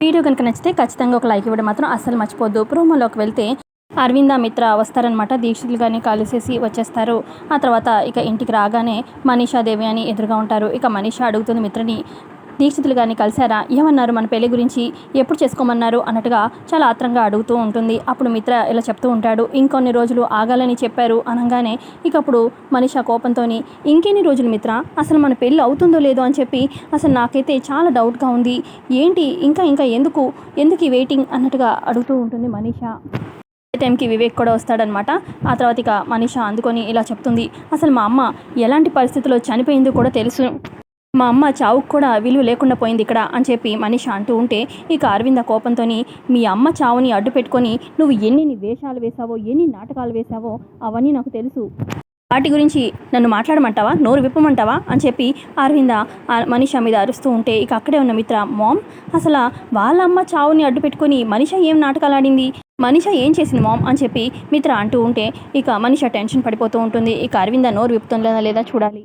Video కనుక నచ్చితే ఖచ్చితంగా ఒక లైక్ ఇవ్వడం మాత్రం అస్సలు మర్చిపోద్దు. ప్రోమోలోకి వెళ్తే అరవింద మిత్ర వస్తారనమాట. దీక్షితులు కానీ కలిసేసి వచ్చేస్తారు. ఆ తర్వాత ఇక ఇంటికి రాగానే మనీషా దేవి అని ఎదురుగా ఉంటారు. ఇక మనీషా అడుగుతుంది మిత్రని, దీక్షితులు కానీ కలిశారా, ఏమన్నారు మన పెళ్లి గురించి, ఎప్పుడు చేసుకోమన్నారు అన్నట్టుగా చాలా ఆత్రంగా అడుగుతూ ఉంటుంది. అప్పుడు మిత్ర ఇలా చెప్తూ ఉంటాడు, ఇంకొన్ని రోజులు ఆగాలని చెప్పారు అనగానే ఇక అప్పుడు మనీషా కోపంతో, ఇంకెన్ని రోజులు మిత్ర, అసలు మన పెళ్ళి అవుతుందో లేదో అని చెప్పి అసలు నాకైతే చాలా డౌట్గా ఉంది, ఏంటి ఇంకా ఇంకా ఎందుకు ఈ వెయిటింగ్ అన్నట్టుగా అడుగుతూ ఉంటుంది మనీషా. టైంకి వివేక్ కూడా వస్తాడనమాట. ఆ తర్వాత ఇక మనీషా అందుకొని ఇలా చెప్తుంది, అసలు మా అమ్మ ఎలాంటి పరిస్థితుల్లో చనిపోయిందో కూడా తెలుసు, మా అమ్మ చావుకు కూడా విలువ లేకుండా పోయింది ఇక్కడ అని చెప్పి మనీషా అంటూ ఉంటే ఇక అరవింద కోపంతో, మీ అమ్మ చావుని అడ్డు పెట్టుకొని నువ్వు ఎన్ని వేషాలు వేశావో, ఎన్ని నాటకాలు వేశావో అవన్నీ నాకు తెలుసు, వాటి గురించి నన్ను మాట్లాడమంటావా, నోరు విప్పమంటావా అని చెప్పి అరవింద మనీషా మీద అరుస్తూ ఉంటే ఇక అక్కడే ఉన్న మిత్ర, మామ్ అసలు వాళ్ళ అమ్మ చావుని అడ్డు పెట్టుకొని మనీషా ఏం నాటకాలు ఆడింది, మనీషా ఏం చేసింది మామ్ అని చెప్పి మిత్ర అంటూ ఉంటే ఇక మనీషా టెన్షన్ పడిపోతూ ఉంటుంది. ఇక అరవింద నోరు విప్పుతుందా లేదా చూడాలి.